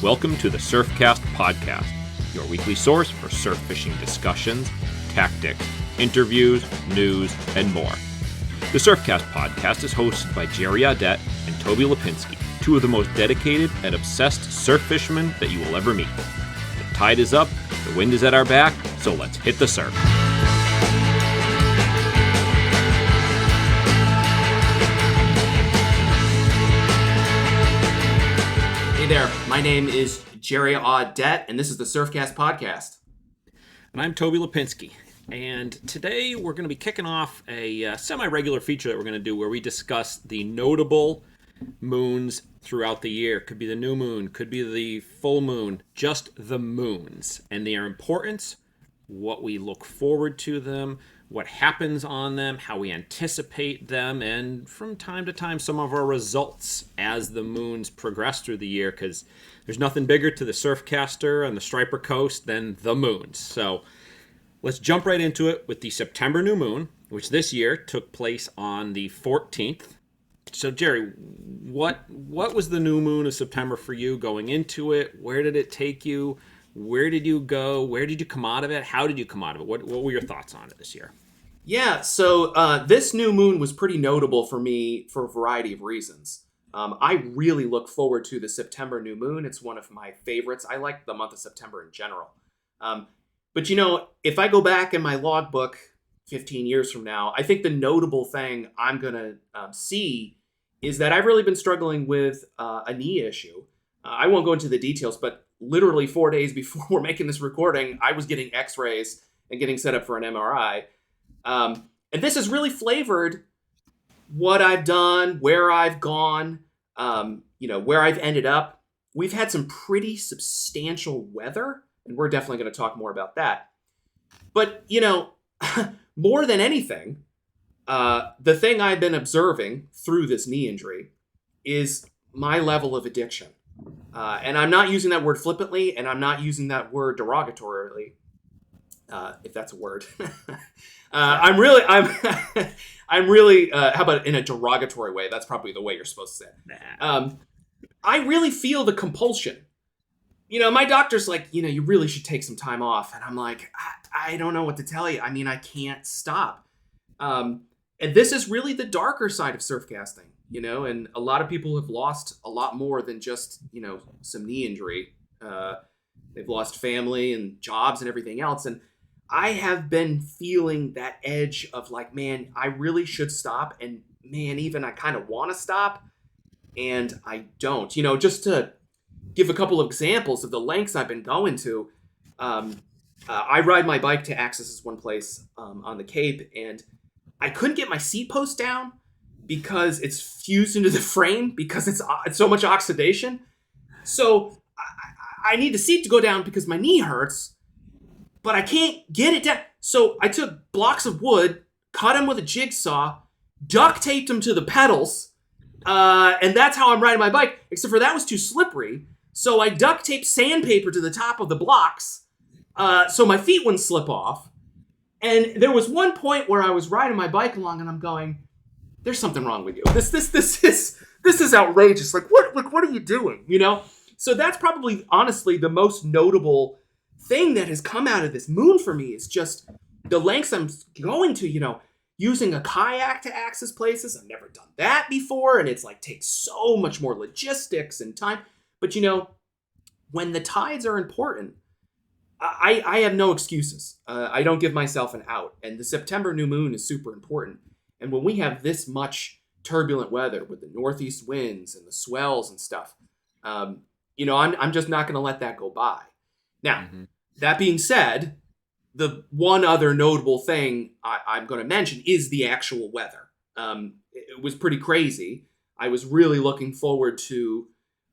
Welcome to the Surfcast podcast, your weekly source for surf fishing discussions, tactics, interviews, news, and more. The Surfcast podcast is hosted by Jerry Audet and Toby Lapinski, two of the most dedicated and obsessed surf fishermen that you will ever meet. The tide is up, the wind is at our back, so let's hit the surf. Hey there, my name is Jerry Audet, and this is the Surfcast podcast. And I'm Toby Lapinski. And today we're going to be kicking off a semi-regular feature that we're going to do where we discuss the notable moons throughout the year. Could be the new moon, could be the full moon, just the moons and their importance, what we look forward to them, what happens on them, how we anticipate them, and from time to time some of our results as the moons progress through the year, because there's nothing bigger to the surfcaster on the Striper Coast than the moons. So let's jump right into it with the September new moon, which this year took place on the 14th. So Jerry, what was the new moon of September for you going into it? Where did it take you? Where did you go? Where did you come out of it? How did you come out of it? What were your thoughts on it this year? Yeah, so this new moon was pretty notable for me for a variety of reasons. I really look forward to the September new moon. It's one of my favorites. I like the month of September in general. But you know, if I go back in my logbook 15 years from now, I think the notable thing I'm going to see is that I've really been struggling with a knee issue. I won't go into the details, but literally 4 days before we're making this recording, I was getting x-rays and getting set up for an MRI. And this has really flavored what I've done, where I've gone, where I've ended up. We've had some pretty substantial weather, and we're definitely going to talk more about that. But, you know, more than anything, the thing I've been observing through this knee injury is my level of addiction. And I'm not using that word flippantly, and I'm not using that word derogatorily, if that's a word. I'm really, how about in a derogatory way? That's probably the way you're supposed to say it. I really feel the compulsion. You know, my doctor's like, you know, you really should take some time off. And I'm like, I don't know what to tell you. I mean, I can't stop. And this is really the darker side of surfcasting. You know, and a lot of people have lost a lot more than just, you know, some knee injury. They've lost family and jobs and everything else. And I have been feeling that edge of like, man, I really should stop. And man, even I kind of want to stop and I don't. You know, just to give a couple of examples of the lengths I've been going to, I ride my bike to access this one place on the Cape, and I couldn't get my seat post down because it's fused into the frame because it's so much oxidation. So I need the seat to go down because my knee hurts, but I can't get it down. So I took blocks of wood, cut them with a jigsaw, duct taped them to the pedals, and that's how I'm riding my bike, except for that was too slippery. So I duct taped sandpaper to the top of the blocks so my feet wouldn't slip off. And there was one point where I was riding my bike along and I'm going, there's something wrong with you. This is outrageous. Like what are you doing? You know? So that's probably honestly the most notable thing that has come out of this moon for me is just the lengths I'm going to, you know, using a kayak to access places. I've never done that before. And it's like takes so much more logistics and time. But you know, when the tides are important, I have no excuses. I don't give myself an out. And the September new moon is super important. And when we have this much turbulent weather with the northeast winds and the swells and stuff, you know, I'm just not going to let that go by. Now, That being said, the one other notable thing I'm going to mention is the actual weather. It was pretty crazy. I was really looking forward to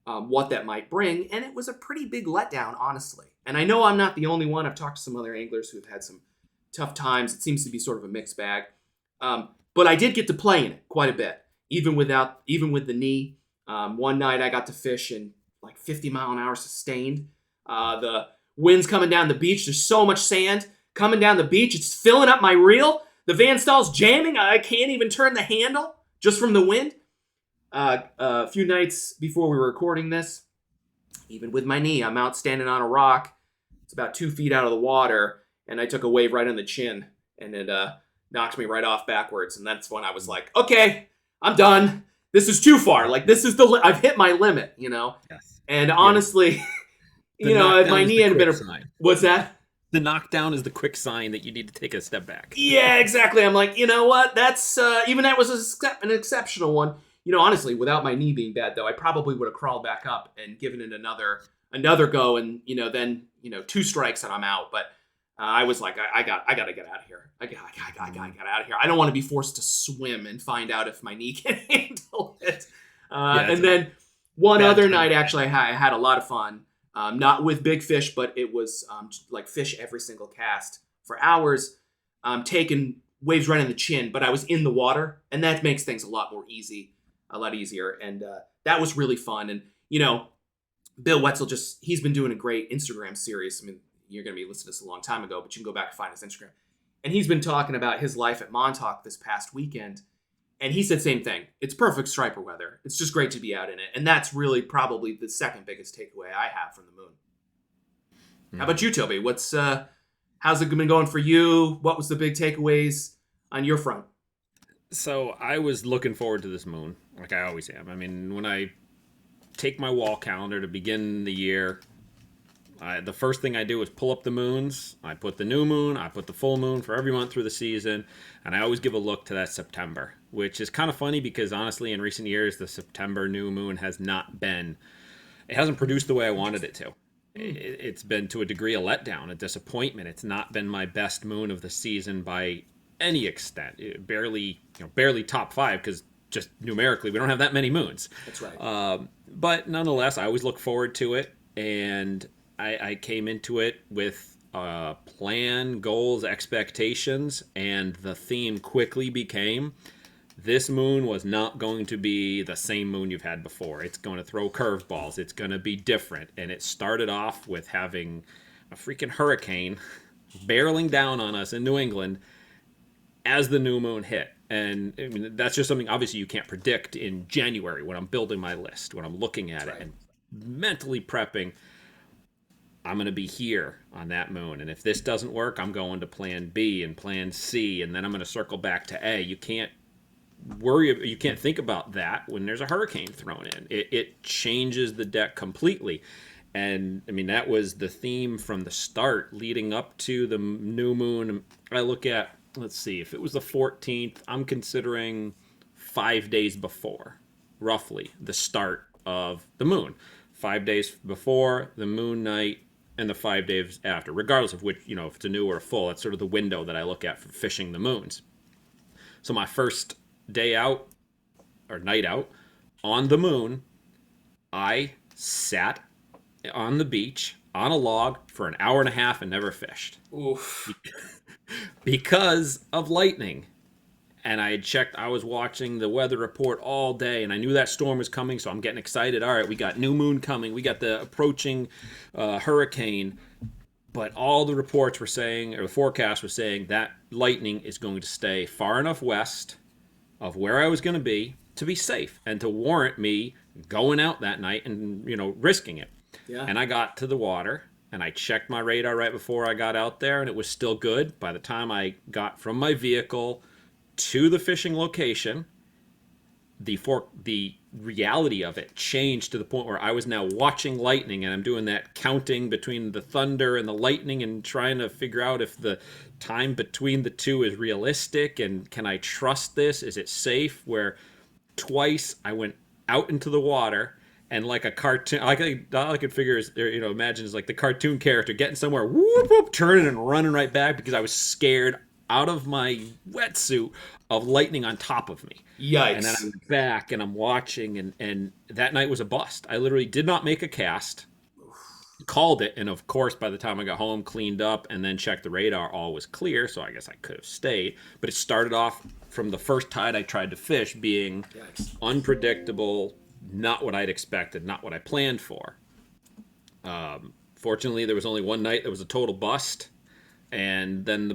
what that might bring, and it was a pretty big letdown, honestly. And I know I'm not the only one. I've talked to some other anglers who've had some tough times. It seems to be sort of a mixed bag. But I did get to play in it quite a bit, even with the knee. One night I got to fish in like 50 mile an hour sustained. The wind's coming down the beach. There's so much sand coming down the beach. It's filling up my reel. The Van Staal's jamming. I can't even turn the handle just from the wind. A few nights before we were recording this, even with my knee, I'm out standing on a rock. It's about 2 feet out of the water, and I took a wave right on the chin, and it knocked me right off backwards. And that's when I was like, okay, I'm done. This is too far. Like, this is I've hit my limit, you know? Yes. And honestly, you know, if my knee had been what's that? The knockdown is the quick sign that you need to take a step back. Yeah, exactly. I'm like, you know what? That's even that was an exceptional one. You know, honestly, without my knee being bad, though, I probably would have crawled back up and given it another go, and you know, then 2 strikes and I'm out. But I was like, I got to get out of here. I got to get out of here. I don't want to be forced to swim and find out if my knee can handle it. And then one other night, actually, I had a lot of fun. Not with big fish, but it was like fish every single cast for hours, taking waves right in the chin. But I was in the water, and that makes things a lot easier. And that was really fun. And, you know, Bill Wetzel he's been doing a great Instagram series. I mean, you're going to be listening to this a long time ago, but you can go back and find his Instagram. And he's been talking about his life at Montauk this past weekend. And he said same thing. It's perfect striper weather. It's just great to be out in it. And that's really probably the second biggest takeaway I have from the moon. How about you, Toby? How's it been going for you? What was the big takeaways on your front? So I was looking forward to this moon, like I always am. I mean, when I take my wall calendar to begin the year, the first thing I do is pull up the moons. I put the new moon, I put the full moon for every month through the season, and I always give a look to that September, which is kind of funny because honestly, in recent years, the September new moon it hasn't produced the way I wanted it to. It's been to a degree a letdown, a disappointment. It's not been my best moon of the season by any extent. Barely top 5 because just numerically we don't have that many moons. That's right. But nonetheless, I always look forward to it, and I came into it with plan, goals, expectations, and the theme quickly became this moon was not going to be the same moon you've had before. It's going to throw curveballs. It's going to be different. And it started off with having a freaking hurricane barreling down on us in New England as the new moon hit. And I mean, that's just something obviously you can't predict in January when I'm building my list, when I'm looking at it and mentally prepping. I'm going to be here on that moon. And if this doesn't work, I'm going to plan B and plan C. And then I'm going to circle back to A. You can't think about that when there's a hurricane thrown in. It changes the deck completely. And I mean, that was the theme from the start leading up to the new moon. I look at, let's see, if it was the 14th, I'm considering 5 days before, roughly, the start of the moon. 5 days before the moon night and the 5 days after, regardless of which, if it's a new or a full, that's sort of the window that I look at for fishing the moons. So my first day out, or night out, on the moon, I sat on the beach on a log for an hour and a half and never fished. Oof. Because of lightning. And I was watching the weather report all day, and I knew that storm was coming, so I'm getting excited. All right, we got new moon coming. We got the approaching hurricane. But all the reports were saying, or the forecast was saying, that lightning is going to stay far enough west of where I was going to be safe, and to warrant me going out that night and, risking it. Yeah. And I got to the water, and I checked my radar right before I got out there, and it was still good. By the time I got from my vehicle to the fishing location, the reality of it changed to the point where I was now watching lightning, and I'm doing that counting between the thunder and the lightning and trying to figure out if the time between the two is realistic, and can I trust this? Is it safe? Where twice I went out into the water, and like a cartoon, all I could figure is, imagine is like the cartoon character getting somewhere, whoop, whoop, turning and running right back because I was scared out of my wetsuit of lightning on top of me. Yikes. And then I'm back and I'm watching, and that night was a bust. I literally did not make a cast, called it, and of course by the time I got home, cleaned up, and then checked the radar, all was clear, so I guess I could have stayed. But it started off from the first tide I tried to fish being unpredictable, not what I'd expected, not what I planned for. Fortunately, there was only one night that was a total bust. And then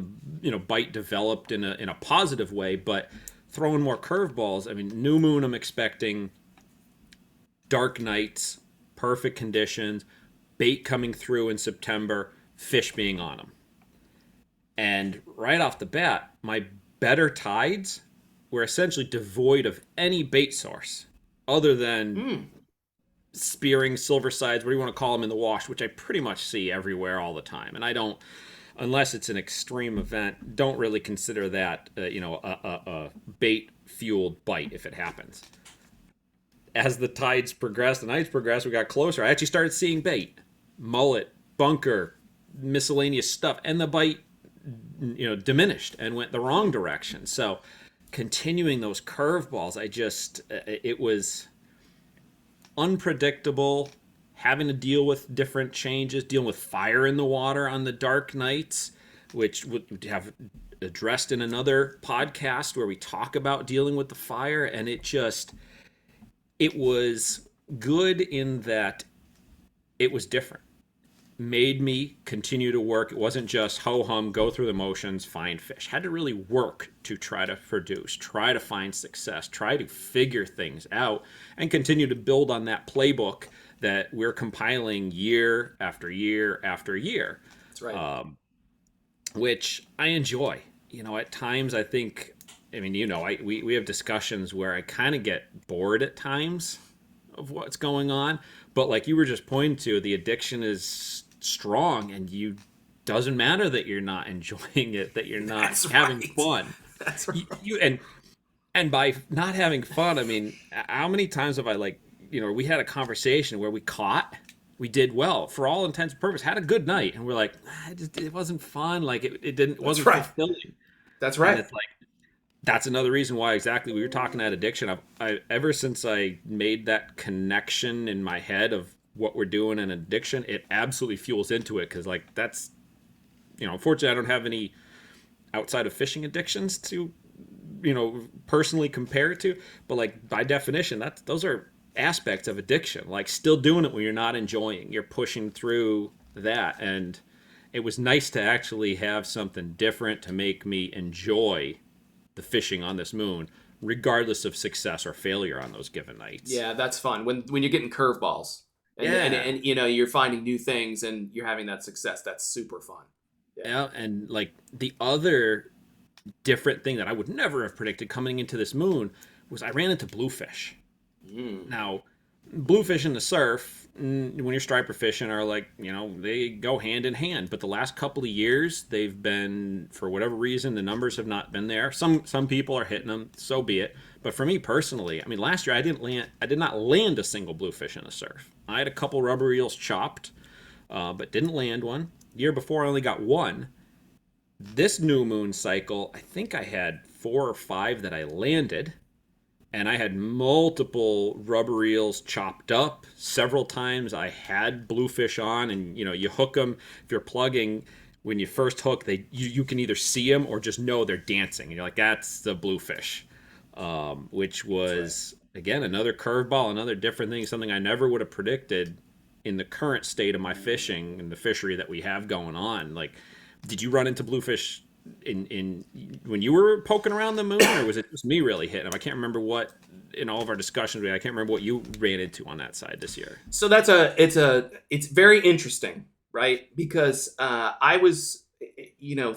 the bite developed in a positive way, but throwing more curveballs. I mean, new moon, I'm expecting dark nights, perfect conditions, bait coming through in September, fish being on them. And right off the bat, my better tides were essentially devoid of any bait source other than spearing silver sides, what do you want to call them, in the wash, which I pretty much see everywhere all the time. And I don't, unless it's an extreme event, don't really consider that a bait fueled bite if it happens. As the tides progressed, the nights progressed, we got closer. I actually started seeing bait, mullet, bunker, miscellaneous stuff, and the bite diminished and went the wrong direction. So continuing those curveballs, it was unpredictable, having to deal with different changes, dealing with fire in the water on the dark nights, which would have addressed in another podcast where we talk about dealing with the fire. And it was good in that it was different. Made me continue to work. It wasn't just ho-hum, go through the motions, find fish. Had to really work to try to produce, try to find success, try to figure things out, and continue to build on that playbook that we're compiling year after year after year. That's right. Which I enjoy. At times I think, we have discussions where I kind of get bored at times of what's going on. But like you were just pointing to, the addiction is strong, and doesn't matter that you're not enjoying it, that you're not having fun. That's right. And by not having fun, how many times have I we had a conversation where we did well for all intents and purposes, had a good night, and we're like, it wasn't fun, it wasn't fulfilling. That's right. And it's that's another reason why exactly we were talking about addiction. I ever since I made that connection in my head of what we're doing in addiction, it absolutely fuels into it, because that's unfortunately I don't have any outside of fishing addictions to personally compare it to, but by definition those are aspects of addiction, still doing it when you're not enjoying, you're pushing through that. And it was nice to actually have something different to make me enjoy the fishing on this moon, regardless of success or failure on those given nights. Yeah, that's fun when you're getting curveballs and you're finding new things and you're having that success. That's super fun. Yeah, and the other different thing that I would never have predicted coming into this moon was I ran into bluefish. Now, bluefish in the surf, when you're striper fishing, are they go hand in hand. But the last couple of years, they've been, for whatever reason, the numbers have not been there. Some people are hitting them, so be it. But for me personally, last year I did not land a single bluefish in the surf. I had a couple rubber eels chopped, but didn't land one. The year before, I only got one. This new moon cycle, I think I had 4 or 5 that I landed. And I had multiple rubber eels chopped up. Several times I had bluefish on, and you hook them. If you're plugging, when you first hook, you can either see them or just know they're dancing. And you're like, that's the bluefish, which was, again, another curveball, another different thing, something I never would have predicted in the current state of my fishing and the fishery that we have going on. Did you run into bluefish in when you were poking around the moon, or was it just me really hitting them? I can't remember what, in all of our discussions, I can't remember what you ran into on that side this year. So it's very interesting, right? Because I was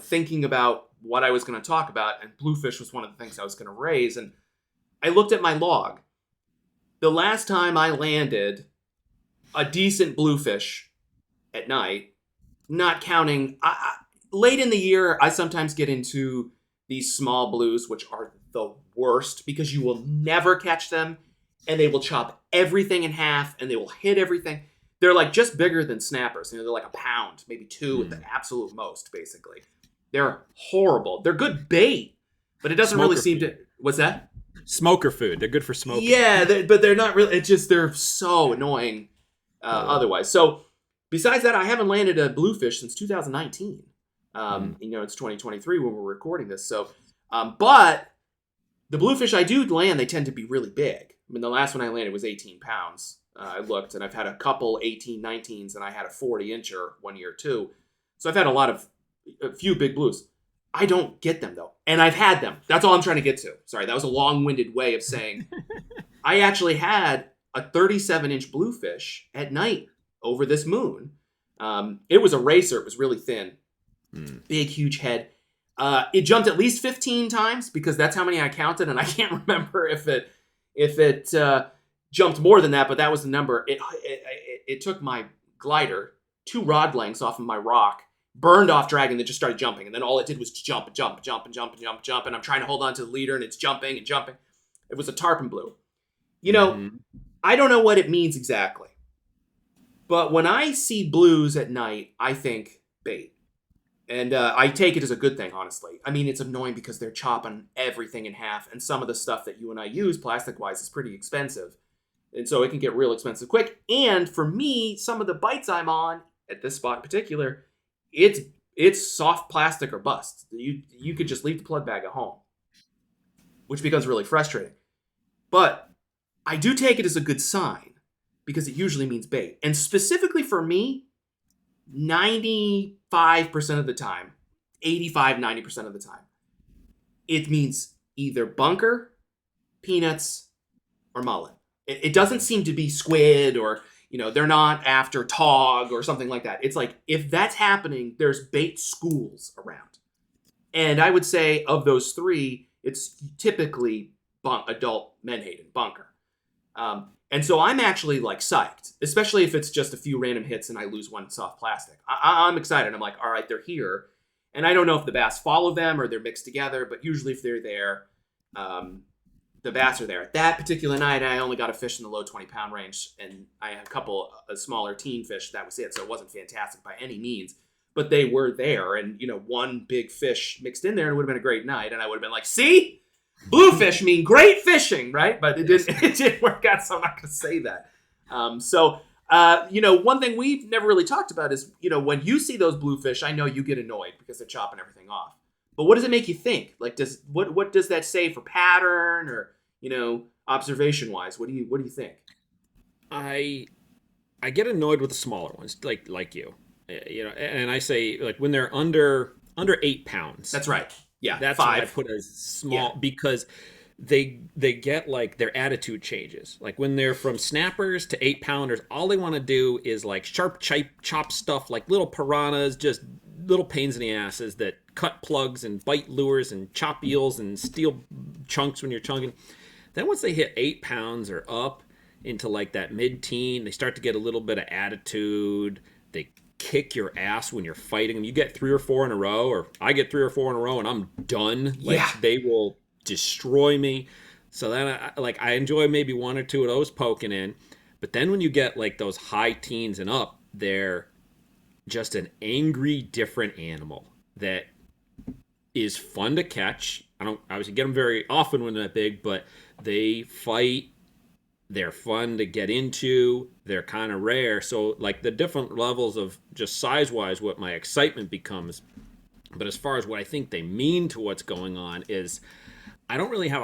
thinking about what I was going to talk about, and bluefish was one of the things I was going to raise, and I looked at my log. The last time I landed a decent bluefish at night, not counting late in the year, I sometimes get into these small blues, which are the worst because you will never catch them, and they will chop everything in half, and they will hit everything. They're just bigger than snappers. They're like a pound, maybe 2 at the absolute most, basically. They're horrible. They're good bait, but it doesn't really seem to... What's that? Smoker food. They're good for smoking. Yeah, but they're not really... they're so annoying otherwise. So, besides that, I haven't landed a bluefish since 2019. It's 2023 when we're recording this. So, but the bluefish I do land, they tend to be really big. The last one I landed was 18 pounds. I looked, and I've had a couple 18, 19s, and I had a 40-incher one year too. So I've had a few big blues. I don't get them though, and I've had them. That's all I'm trying to get to. Sorry, that was a long-winded way of saying I actually had a 37-inch bluefish at night over this moon. It was a racer. It was really thin. Big, huge head. It jumped at least 15 times because that's how many I counted, and I can't remember if it jumped more than that, but that was the number. It took my glider 2 rod lengths off of my rock, burned off dragging, then just started jumping, and then all it did was jump and jump and jump and jump and jump and jump, and I'm trying to hold on to the leader, and it's jumping and jumping. It was a tarpon blue. You know, I don't know what it means exactly, but when I see blues at night, I think bait. And I take it as a good thing, honestly. I mean, it's annoying because they're chopping everything in half, and some of the stuff that you and I use, plastic-wise, is pretty expensive. And so it can get real expensive quick. And for me, some of the bites I'm on, at this spot in particular, it's soft plastic or bust. You could just leave the plug bag at home, which becomes really frustrating. But I do take it as a good sign, because it usually means bait. And specifically for me, 95% of the time, 90% of the time, it means either bunker, peanuts, or mullet. It doesn't seem to be squid or, they're not after tog or something like that. It's like, if that's happening, there's bait schools around. And I would say of those 3, it's typically adult menhaden, bunker. And so I'm actually like psyched, especially if it's just a few random hits and I lose one soft plastic. I'm excited. I'm like, all right, they're here. And I don't know if the bass follow them or they're mixed together, but usually if they're there, the bass are there. That particular night, I only got a fish in the low 20-pound range, and I had a couple of smaller teen fish. That was it. So it wasn't fantastic by any means, but they were there. And, one big fish mixed in there, and it would have been a great night. And I would have been like, see? Bluefish mean great fishing, right? But it didn't work out, so I'm not going to say that. One thing we've never really talked about is, when you see those bluefish, I know you get annoyed because they're chopping everything off. But what does it make you think? Like, what does that say for pattern or, observation-wise? What do you think? I get annoyed with the smaller ones, like you, and I say like when they're under 8 pounds. That's right. Yeah, that's 5. what I put as small because they get like their attitude changes. Like when they're from snappers to 8-pounders, all they want to do is like sharp chop stuff, like little piranhas, just little pains in the asses that cut plugs and bite lures and chop eels and steal chunks when you're chunking. Then once they hit 8 pounds or up into like that mid-teen, they start to get a little bit of attitude. They kick your ass when you're fighting them. You get 3 or 4 in a row, or I get 3 or 4 in a row, and I'm done. They will destroy me. So then I enjoy maybe 1 or 2 of those poking in. But then when you get like those high teens and up, they're just an angry, different animal that is fun to catch. I don't obviously get them very often when they're that big, but they fight. They're fun to get into. They're kind of rare. So like the different levels of just size-wise what my excitement becomes. But as far as what I think they mean to what's going on is I don't really have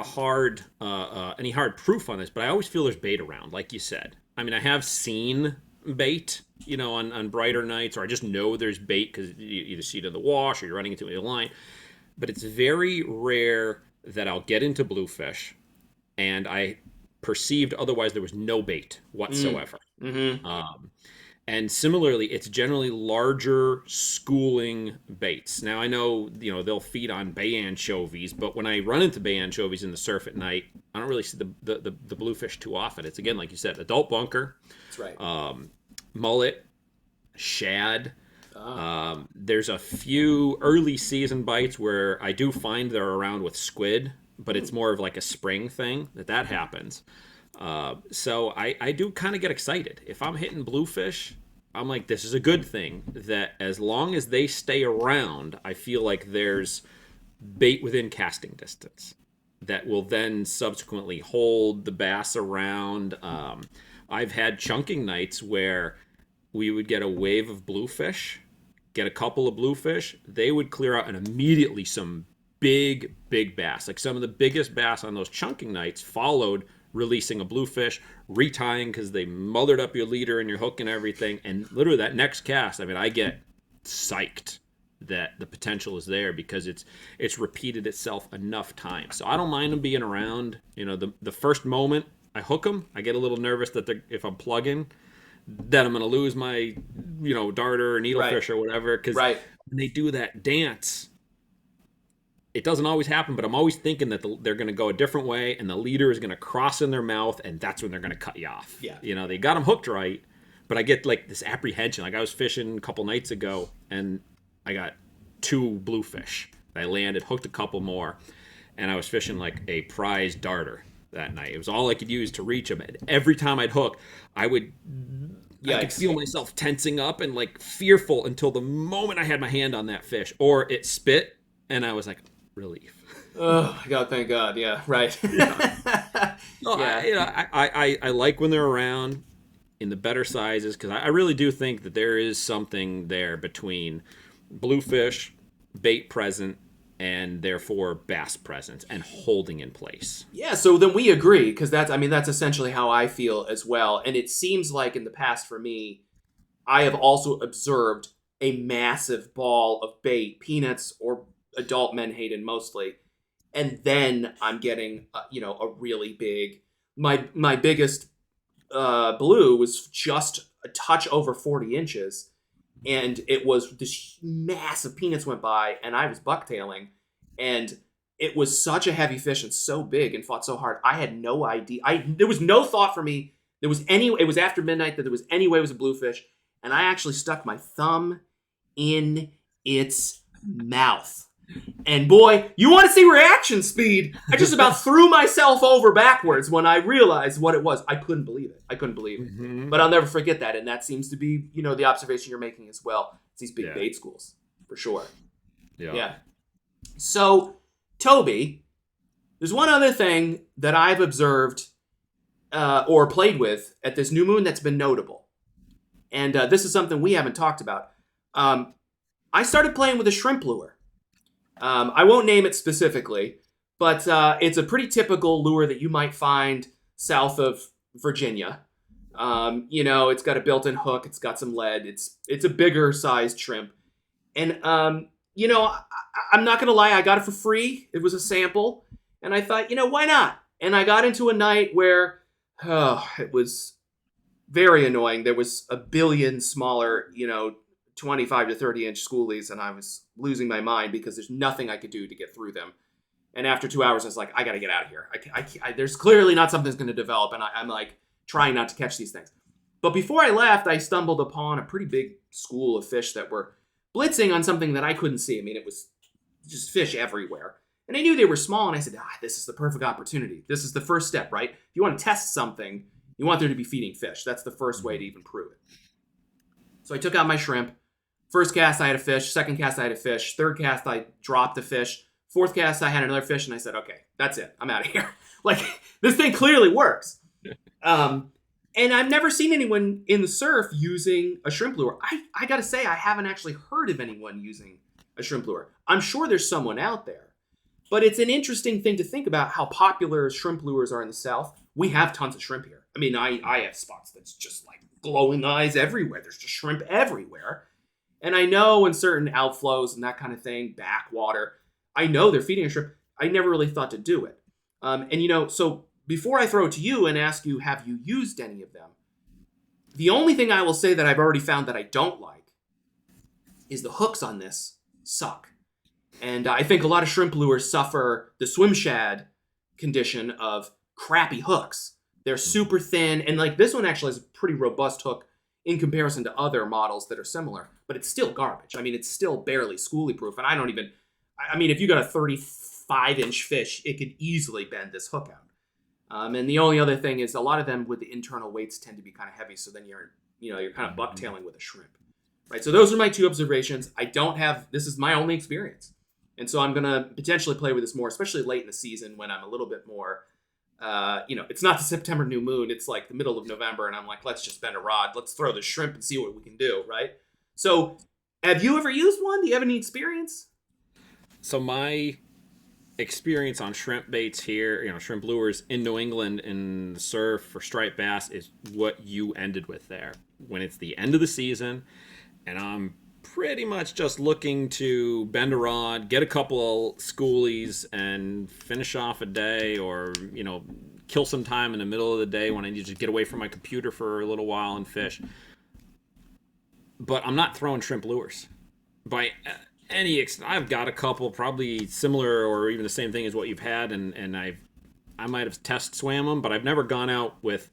any hard proof on this, but I always feel there's bait around, like you said. I mean, I have seen bait, on brighter nights, or I just know there's bait because you either see it in the wash or you're running into a line. But it's very rare that I'll get into bluefish and I perceived otherwise there was no bait whatsoever. And similarly, it's generally larger schooling baits. Now I know they'll feed on bay anchovies, but when I run into bay anchovies in the surf at night, I don't really see the bluefish too often. It's again, like you said, adult bunker. That's right. Mullet, shad. There's a few early season bites where I do find they're around with squid, but it's more of like a spring thing that happens. So I do kind of get excited. If I'm hitting bluefish, I'm like, this is a good thing that as long as they stay around, I feel like there's bait within casting distance that will then subsequently hold the bass around. I've had chunking nights where we would get a wave of bluefish, get a couple of bluefish, they would clear out, and immediately some big bass. Like some of the biggest bass on those chunking nights followed releasing a bluefish, retying because they mothered up your leader and your hook and everything. And literally that next cast, I mean, I get psyched that the potential is there because it's repeated itself enough times. So I don't mind them being around. The first moment I hook them, I get a little nervous that if I'm plugging, then I'm going to lose my, darter or needlefish or whatever. Because when they do that dance, it doesn't always happen, but I'm always thinking that they're going to go a different way, and the leader is going to cross in their mouth, and that's when they're going to cut you off. Yeah. They got them hooked right, but I get like this apprehension. Like I was fishing a couple nights ago, and I got 2 bluefish. I landed, hooked a couple more, and I was fishing like a prize darter that night. It was all I could use to reach them. And every time I'd hook, I could feel myself tensing up and like fearful until the moment I had my hand on that fish, or it spit, and I was like, relief. Oh my God! Thank God. Yeah. Right. No, I like when they're around in the better sizes, because I really do think that there is something there between bluefish, bait present, and therefore bass presence and holding in place. Yeah. So then we agree, because that's essentially how I feel as well. And it seems like in the past for me, I have also observed a massive ball of bait, peanuts or adult menhaden mostly, and then I'm getting a really big. My biggest blue was just a touch over 40 inches, and it was this massive peanuts went by, and I was bucktailing, and it was such a heavy fish and so big and fought so hard. I had no idea. There was no thought for me. It was after midnight that there was any way it was a bluefish, and I actually stuck my thumb in its mouth. And boy, you want to see reaction speed? I just about threw myself over backwards when I realized what it was. I couldn't believe it. Mm-hmm. But I'll never forget that. And that seems to be, the observation you're making as well. It's these big bait schools, for sure. Yeah. So, Toby, there's one other thing that I've observed or played with at this new moon that's been notable. And this is something we haven't talked about. I started playing with a shrimp lure. I won't name it specifically, but it's a pretty typical lure that you might find south of Virginia. It's got a built-in hook. It's got some lead. It's a bigger sized shrimp. And, I'm not going to lie. I got it for free. It was a sample. And I thought, why not? And I got into a night where, it was very annoying. There was a billion smaller, 25 to 30 inch schoolies, and I was losing my mind because there's nothing I could do to get through them. And after 2 hours, I was like, I got to get out of here. There's clearly not something that's going to develop, and I'm like trying not to catch these things. But before I left, I stumbled upon a pretty big school of fish that were blitzing on something that I couldn't see. I mean, it was just fish everywhere. And I knew they were small, and I said, this is the perfect opportunity. This is the first step, right? If you want to test something, you want there to be feeding fish. That's the first way to even prove it. So I took out my shrimp. First cast, I had a fish. Second cast, I had a fish. Third cast, I dropped a fish. Fourth cast, I had another fish, and I said, okay, that's it. I'm out of here. This thing clearly works. And I've never seen anyone in the surf using a shrimp lure. I got to say, I haven't actually heard of anyone using a shrimp lure. I'm sure there's someone out there. But it's an interesting thing to think about how popular shrimp lures are in the South. We have tons of shrimp here. I mean, I have spots that's just like glowing eyes everywhere. There's just shrimp everywhere. And I know in certain outflows and that kind of thing, backwater, I know they're feeding a shrimp. I never really thought to do it. So before I throw it to you and ask you, have you used any of them? The only thing I will say that I've already found that I don't like is the hooks on this suck. And I think a lot of shrimp lures suffer the swim shad condition of crappy hooks. They're super thin. And this one actually has a pretty robust hook in comparison to other models that are similar, but it's still garbage. I mean, it's still barely schoolie proof. And if you got a 35 inch fish, it could easily bend this hook out. And the only other thing is a lot of them with the internal weights tend to be kind of heavy. So then you're kind of bucktailing with a shrimp, right? So those are my 2 observations. This is my only experience. And so I'm going to potentially play with this more, especially late in the season when I'm a little bit more, it's not the September new moon. It's like the middle of November. And I'm like, let's just bend a rod. Let's throw the shrimp and see what we can do, right? So have you ever used one? Do you have any experience? So my experience on shrimp baits here, shrimp lures in New England in the surf for striped bass is what you ended with there. When it's the end of the season and I'm pretty much just looking to bend a rod, get a couple of schoolies, and finish off a day, or kill some time in the middle of the day when I need to just get away from my computer for a little while and fish. But I'm not throwing shrimp lures by any extent. I've got a couple probably similar or even the same thing as what you've had, and I might have test swam them, but I've never gone out with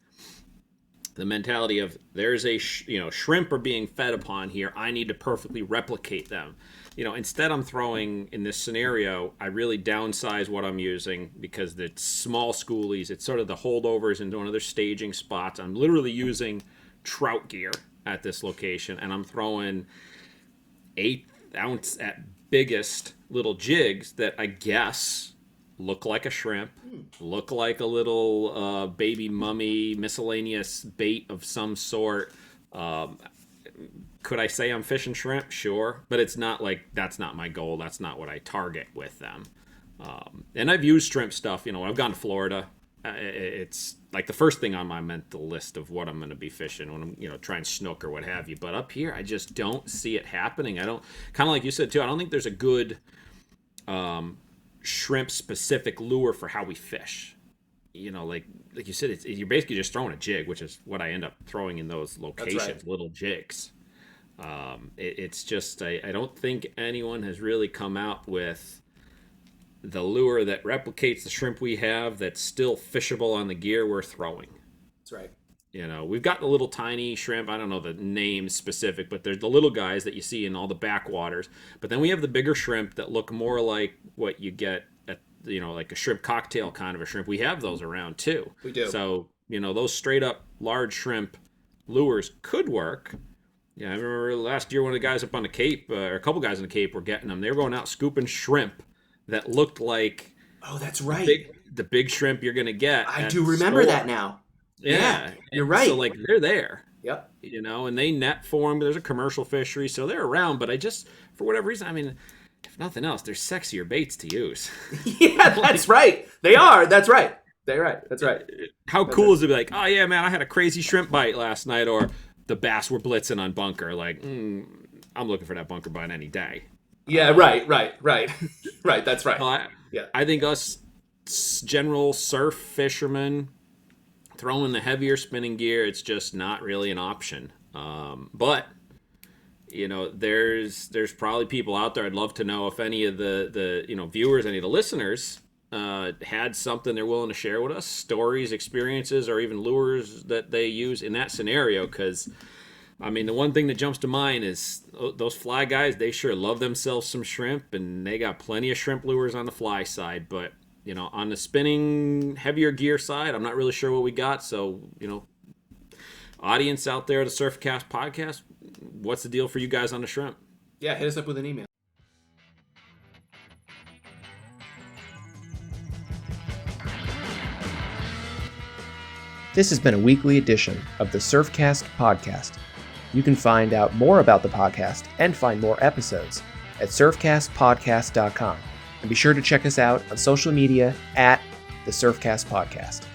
the mentality of there's a shrimp are being fed upon here. I need to perfectly replicate them. Instead I'm throwing, in this scenario, I really downsize what I'm using because it's small schoolies. It's sort of the holdovers into one of their staging spots. I'm literally using trout gear at this location, and I'm throwing 8-ounce at biggest little jigs that I guess look like a shrimp, look like a little baby mummy miscellaneous bait of some sort. Could I say I'm fishing shrimp? Sure, but it's not like that's not my goal. That's not what I target with them. And I've used shrimp stuff. I've gone to Florida. It's like the first thing on my mental list of what I'm going to be fishing when I'm trying snook or what have you. But up here, I just don't see it happening. I don't, kind of like you said too, I don't think there's a good shrimp specific lure for how we fish. Like you said, you're basically just throwing a jig, which is what I end up throwing in those locations. Right. Little jigs. It's just I don't think anyone has really come out with the lure that replicates the shrimp we have that's still fishable on the gear we're throwing. That's right. We've got the little tiny shrimp. I don't know the name specific, but there's the little guys that you see in all the backwaters. But then we have the bigger shrimp that look more like what you get at, like a shrimp cocktail kind of a shrimp. We have those around too. We do. So, those straight up large shrimp lures could work. Yeah, I remember last year one of the guys up on the Cape, or a couple guys on the Cape were getting them. They were going out scooping shrimp that looked like... Oh, that's right. The big shrimp you're going to get. I do remember that now. Yeah, you're right. So, they're there. Yep. And they net for them. There's a commercial fishery, so they're around. But I just, for whatever reason, if nothing else, they're sexier baits to use. Yeah, that's right. They are. That's right. They're right. That's right. How cool is it to be like, oh, yeah, man, I had a crazy shrimp bite last night, or the bass were blitzing on bunker. I'm looking for that bunker bite any day. Yeah, right. Right, that's right. Well, I think us general surf fishermen throwing the heavier spinning gear, it's just not really an option. But there's probably people out there. I'd love to know if any of the viewers, any of the listeners had something they're willing to share with us, stories, experiences, or even lures that they use in that scenario. Because the one thing that jumps to mind is those fly guys. They sure love themselves some shrimp, and they got plenty of shrimp lures on the fly side. But on the spinning heavier gear side, I'm not really sure what we got. So audience out there, the Surfcast podcast, what's the deal for you guys on the shrimp? Yeah, hit us up with an email. This has been a weekly edition of the Surfcast podcast. You can find out more about the podcast and find more episodes at surfcastpodcast.com. And be sure to check us out on social media at the Surfcast Podcast.